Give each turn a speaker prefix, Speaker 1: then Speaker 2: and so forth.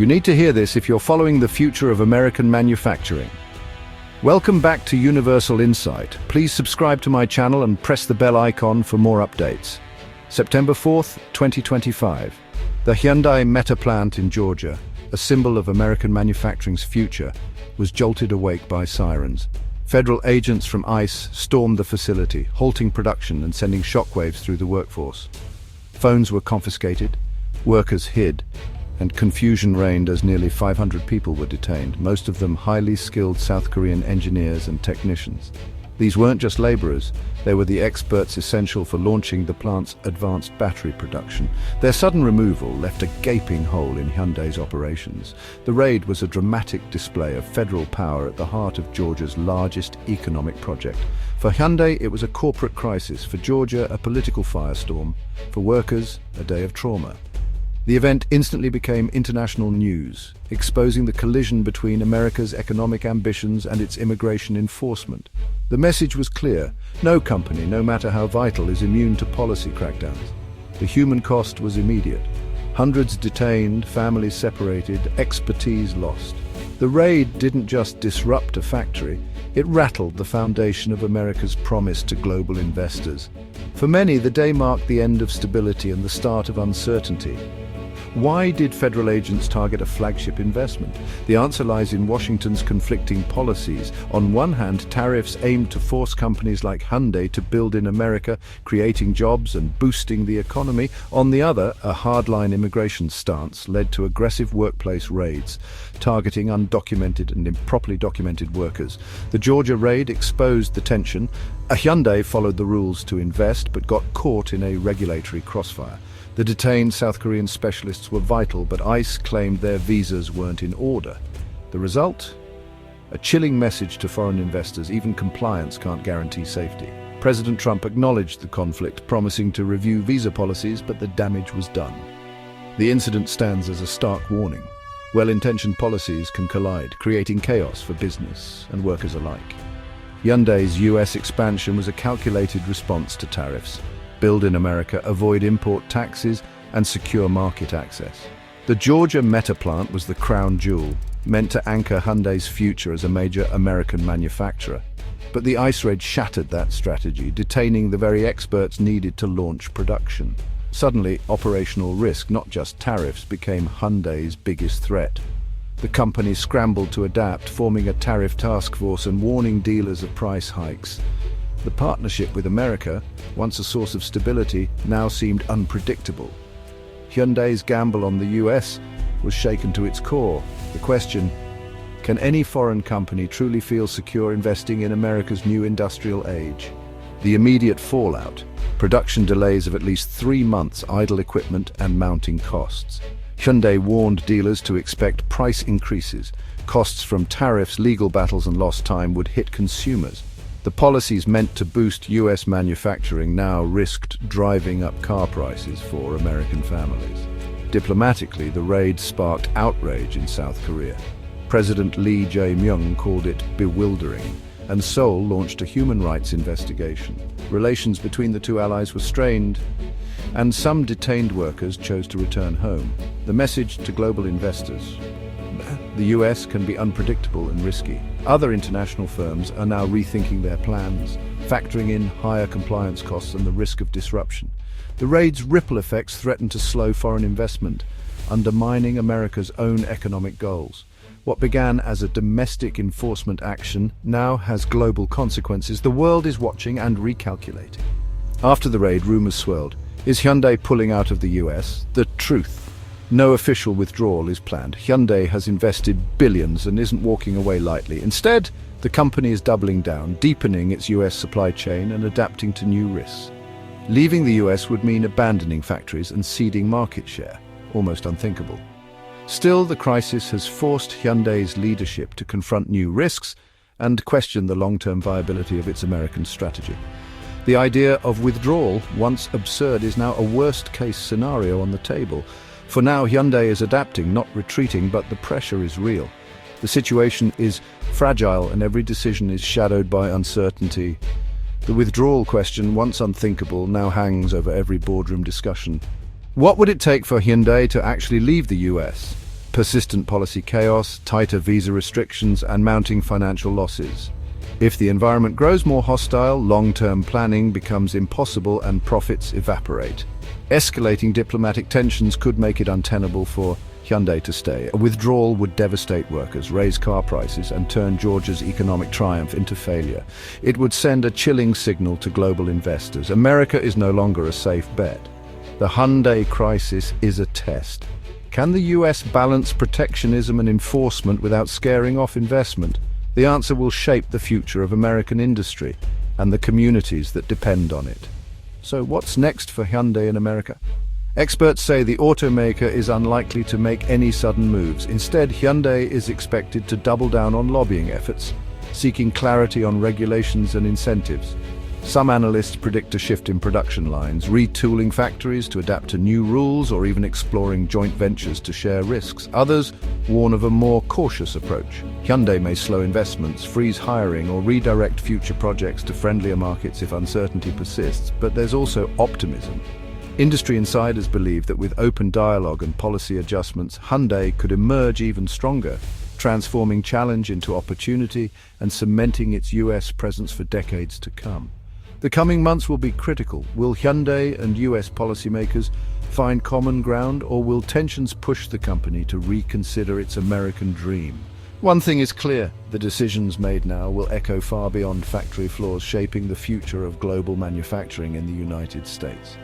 Speaker 1: You need to hear this if you're following the future of American manufacturing. Welcome back to Universal Insight. Please subscribe to my channel and press the bell icon for more updates. September 4th, 2025. The Hyundai Meta plant in Georgia, a symbol of American manufacturing's future, was jolted awake by sirens. Federal agents from ICE stormed the facility, halting production and sending shockwaves through the workforce. Phones were confiscated, workers hid, and confusion reigned as nearly 500 people were detained, most of them highly skilled South Korean engineers and technicians. These weren't just laborers, they were the experts essential for launching the plant's advanced battery production. Their sudden removal left a gaping hole in Hyundai's operations. The raid was a dramatic display of federal power at the heart of Georgia's largest economic project. For Hyundai, it was a corporate crisis. For Georgia, a political firestorm. For workers, a day of trauma. The event instantly became international news, exposing the collision between America's economic ambitions and its immigration enforcement. The message was clear: no company, no matter how vital, is immune to policy crackdowns. The human cost was immediate. Hundreds detained, families separated, expertise lost. The raid didn't just disrupt a factory, it rattled the foundation of America's promise to global investors. For many, the day marked the end of stability and the start of uncertainty. Why did federal agents target a flagship investment? The answer lies in Washington's conflicting policies. On one hand, tariffs aimed to force companies like Hyundai to build in America, creating jobs and boosting the economy. On the other, a hardline immigration stance led to aggressive workplace raids, targeting undocumented and improperly documented workers. The Georgia raid exposed the tension. A Hyundai followed the rules to invest, but got caught in a regulatory crossfire. The detained South Korean specialists were vital, but ICE claimed their visas weren't in order. The result? A chilling message to foreign investors: even compliance can't guarantee safety. President Trump acknowledged the conflict, promising to review visa policies, but the damage was done. The incident stands as a stark warning. Well-intentioned policies can collide, creating chaos for business and workers alike. Hyundai's US expansion was a calculated response to tariffs. Build in America, avoid import taxes, and secure market access. The Georgia Meta plant was the crown jewel, meant to anchor Hyundai's future as a major American manufacturer. But the ICE raid shattered that strategy, detaining the very experts needed to launch production. Suddenly, operational risk, not just tariffs, became Hyundai's biggest threat. The company scrambled to adapt, forming a tariff task force and warning dealers of price hikes. The partnership with America, once a source of stability, now seemed unpredictable. Hyundai's gamble on the US was shaken to its core. The question: can any foreign company truly feel secure investing in America's new industrial age? The immediate fallout: production delays of at least 3 months, idle equipment, and mounting costs. Hyundai warned dealers to expect price increases. Costs from tariffs, legal battles, and lost time would hit consumers. The policies meant to boost US manufacturing now risked driving up car prices for American families. Diplomatically, the raid sparked outrage in South Korea. President Lee Jae-myung called it bewildering, and Seoul launched a human rights investigation. Relations between the two allies were strained, and some detained workers chose to return home. The message to global investors: the US can be unpredictable and risky. Other international firms are now rethinking their plans, factoring in higher compliance costs and the risk of disruption. The raid's ripple effects threaten to slow foreign investment, undermining America's own economic goals. What began as a domestic enforcement action now has global consequences. The world is watching and recalculating. After the raid, rumors swirled. Is Hyundai pulling out of the US? The truth: no official withdrawal is planned. Hyundai has invested billions and isn't walking away lightly. Instead, the company is doubling down, deepening its US supply chain and adapting to new risks. Leaving the US would mean abandoning factories and ceding market share, almost unthinkable. Still, the crisis has forced Hyundai's leadership to confront new risks and question the long-term viability of its American strategy. The idea of withdrawal, once absurd, is now a worst-case scenario on the table. For now, Hyundai is adapting, not retreating, but the pressure is real. The situation is fragile and every decision is shadowed by uncertainty. The withdrawal question, once unthinkable, now hangs over every boardroom discussion. What would it take for Hyundai to actually leave the US? persistent policy chaos, tighter visa restrictions, and mounting financial losses. If the environment grows more hostile, long-term planning becomes impossible and profits evaporate. Escalating diplomatic tensions could make it untenable for Hyundai to stay. A withdrawal would devastate workers, raise car prices, and turn Georgia's economic triumph into failure. It would send a chilling signal to global investors. America is no longer a safe bet. The Hyundai crisis is a test. Can the US balance protectionism and enforcement without scaring off investment? The answer will shape the future of American industry and the communities that depend on it. So what's next for Hyundai in America? Experts say the automaker is unlikely to make any sudden moves. Instead, Hyundai is expected to double down on lobbying efforts, seeking clarity on regulations and incentives. Some analysts predict a shift in production lines, retooling factories to adapt to new rules, or even exploring joint ventures to share risks. Others warn of a more cautious approach. Hyundai may slow investments, freeze hiring, or redirect future projects to friendlier markets if uncertainty persists. But there's also optimism. Industry insiders believe that with open dialogue and policy adjustments, Hyundai could emerge even stronger, transforming challenge into opportunity and cementing its US presence for decades to come. The coming months will be critical. Will Hyundai and US policymakers find common ground, or will tensions push the company to reconsider its American dream? One thing is clear: the decisions made now will echo far beyond factory floors, shaping the future of global manufacturing in the United States.